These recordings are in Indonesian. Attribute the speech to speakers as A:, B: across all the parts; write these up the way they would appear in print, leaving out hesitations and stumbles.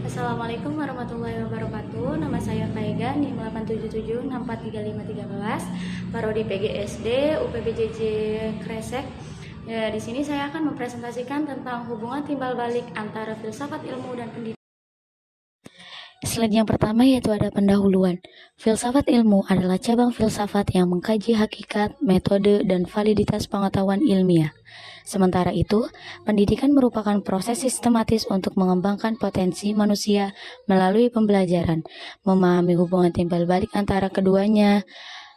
A: Assalamualaikum warahmatullahi wabarakatuh. Nama saya Faiga, NIM 877643513, Parodi PGSD UPBJJ Kresek. Ya, di sini saya akan mempresentasikan tentang hubungan timbal balik antara filsafat ilmu dan pendidikan. Slide yang pertama yaitu ada pendahuluan. Filsafat ilmu adalah cabang filsafat yang mengkaji hakikat, metode, dan validitas pengetahuan ilmiah. Sementara itu, pendidikan merupakan proses sistematis untuk mengembangkan potensi manusia melalui pembelajaran. Memahami hubungan timbal balik antara keduanya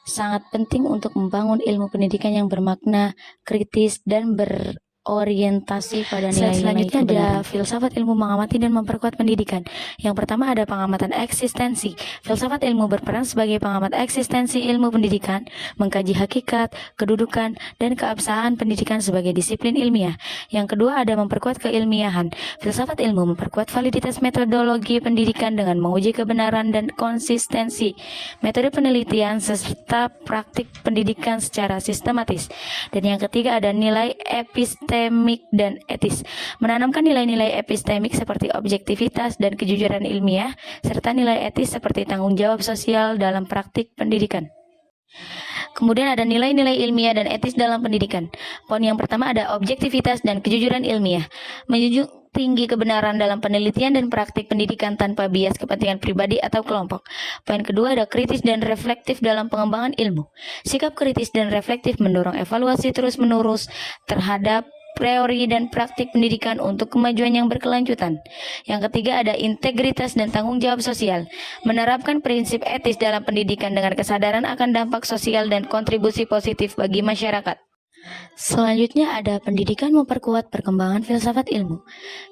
A: sangat penting untuk membangun ilmu pendidikan yang bermakna, kritis, dan berorientasi pada nilai-nilai. Selanjutnya ada filsafat ilmu mengamati dan memperkuat pendidikan. Yang pertama ada pengamatan eksistensi. Filsafat ilmu berperan sebagai pengamat eksistensi ilmu pendidikan, mengkaji hakikat, kedudukan, dan keabsahan pendidikan sebagai disiplin ilmiah. Yang kedua ada memperkuat keilmiahan. Filsafat ilmu memperkuat validitas metodologi pendidikan dengan menguji kebenaran dan konsistensi metode penelitian serta praktik pendidikan secara sistematis. Dan yang ketiga ada nilai epistemik dan etis, menanamkan nilai-nilai epistemik seperti objektivitas dan kejujuran ilmiah, serta nilai etis seperti tanggung jawab sosial dalam praktik pendidikan. Kemudian ada nilai-nilai ilmiah dan etis dalam pendidikan. Poin yang pertama ada objektivitas dan kejujuran ilmiah, menjunjung tinggi kebenaran dalam penelitian dan praktik pendidikan tanpa bias kepentingan pribadi atau kelompok. Poin kedua ada kritis dan reflektif dalam pengembangan ilmu. Sikap kritis dan reflektif mendorong evaluasi terus-menerus terhadap teori dan praktik pendidikan untuk kemajuan yang berkelanjutan. Yang ketiga ada integritas dan tanggung jawab sosial, menerapkan prinsip etis dalam pendidikan dengan kesadaran akan dampak sosial dan kontribusi positif bagi masyarakat. Selanjutnya ada pendidikan memperkuat perkembangan filsafat ilmu.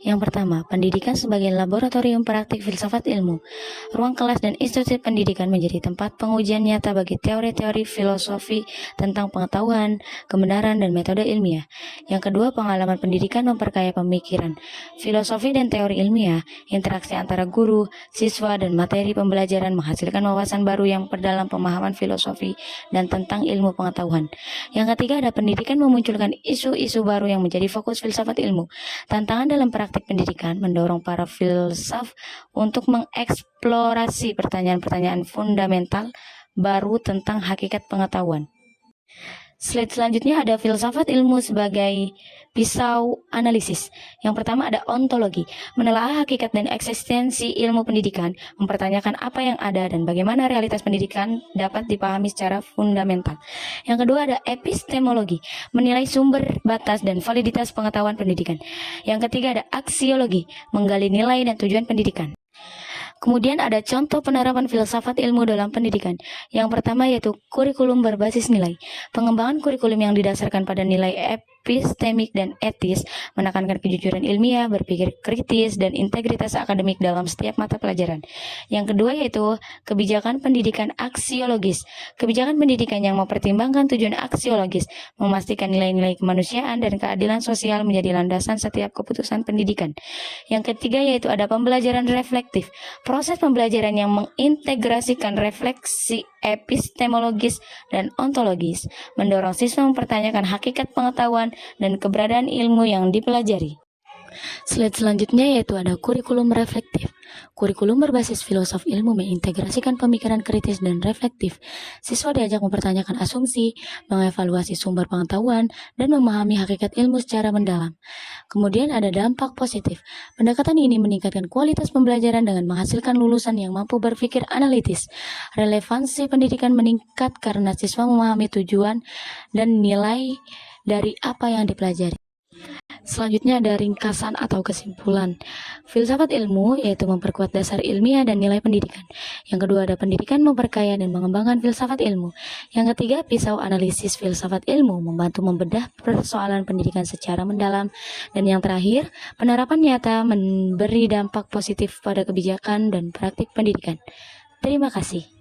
A: Yang pertama, pendidikan sebagai laboratorium praktik filsafat ilmu. Ruang kelas dan institusi pendidikan menjadi tempat pengujian nyata bagi teori-teori filosofi tentang pengetahuan, kebenaran, dan metode ilmiah. Yang kedua, pengalaman pendidikan memperkaya pemikiran. Filosofi dan teori ilmiah, interaksi antara guru, siswa, dan materi pembelajaran menghasilkan wawasan baru yang perdalam pemahaman filosofi dan tentang ilmu pengetahuan. Yang ketiga ada pendidikan memunculkan isu-isu baru yang menjadi fokus filsafat ilmu. Tantangan dalam praktik pendidikan mendorong para filsuf untuk mengeksplorasi pertanyaan-pertanyaan fundamental baru tentang hakikat pengetahuan. Slide selanjutnya ada filsafat ilmu sebagai pisau analisis. Yang pertama ada ontologi, menelaah hakikat dan eksistensi ilmu pendidikan, mempertanyakan apa yang ada dan bagaimana realitas pendidikan dapat dipahami secara fundamental. Yang kedua ada epistemologi, menilai sumber, batas, dan validitas pengetahuan pendidikan. Yang ketiga ada aksiologi, menggali nilai dan tujuan pendidikan. Kemudian ada contoh penerapan filsafat ilmu dalam pendidikan. Yang pertama yaitu kurikulum berbasis nilai. Pengembangan kurikulum yang didasarkan pada nilai epistemik dan etis, menekankan kejujuran ilmiah, berpikir kritis, dan integritas akademik dalam setiap mata pelajaran. Yang kedua yaitu kebijakan pendidikan aksiologis. Kebijakan pendidikan yang mempertimbangkan tujuan aksiologis, memastikan nilai-nilai kemanusiaan dan keadilan sosial menjadi landasan setiap keputusan pendidikan. Yang ketiga yaitu ada pembelajaran reflektif. Proses pembelajaran yang mengintegrasikan refleksi epistemologis dan ontologis, mendorong siswa mempertanyakan hakikat pengetahuan dan keberadaan ilmu yang dipelajari. Slide selanjutnya yaitu ada kurikulum reflektif. Kurikulum berbasis filosof ilmu mengintegrasikan pemikiran kritis dan reflektif. Siswa diajak mempertanyakan asumsi, mengevaluasi sumber pengetahuan, dan memahami hakikat ilmu secara mendalam. Kemudian ada dampak positif. Pendekatan ini meningkatkan kualitas pembelajaran dengan menghasilkan lulusan yang mampu berpikir analitis. Relevansi pendidikan meningkat karena siswa memahami tujuan dan nilai dari apa yang dipelajari. Selanjutnya ada ringkasan atau kesimpulan. Filsafat ilmu yaitu memperkuat dasar ilmiah dan nilai pendidikan. Yang kedua ada pendidikan memperkaya dan mengembangkan filsafat ilmu. Yang ketiga pisau analisis filsafat ilmu membantu membedah persoalan pendidikan secara mendalam. Dan yang terakhir penerapan nyata memberi dampak positif pada kebijakan dan praktik pendidikan. Terima kasih.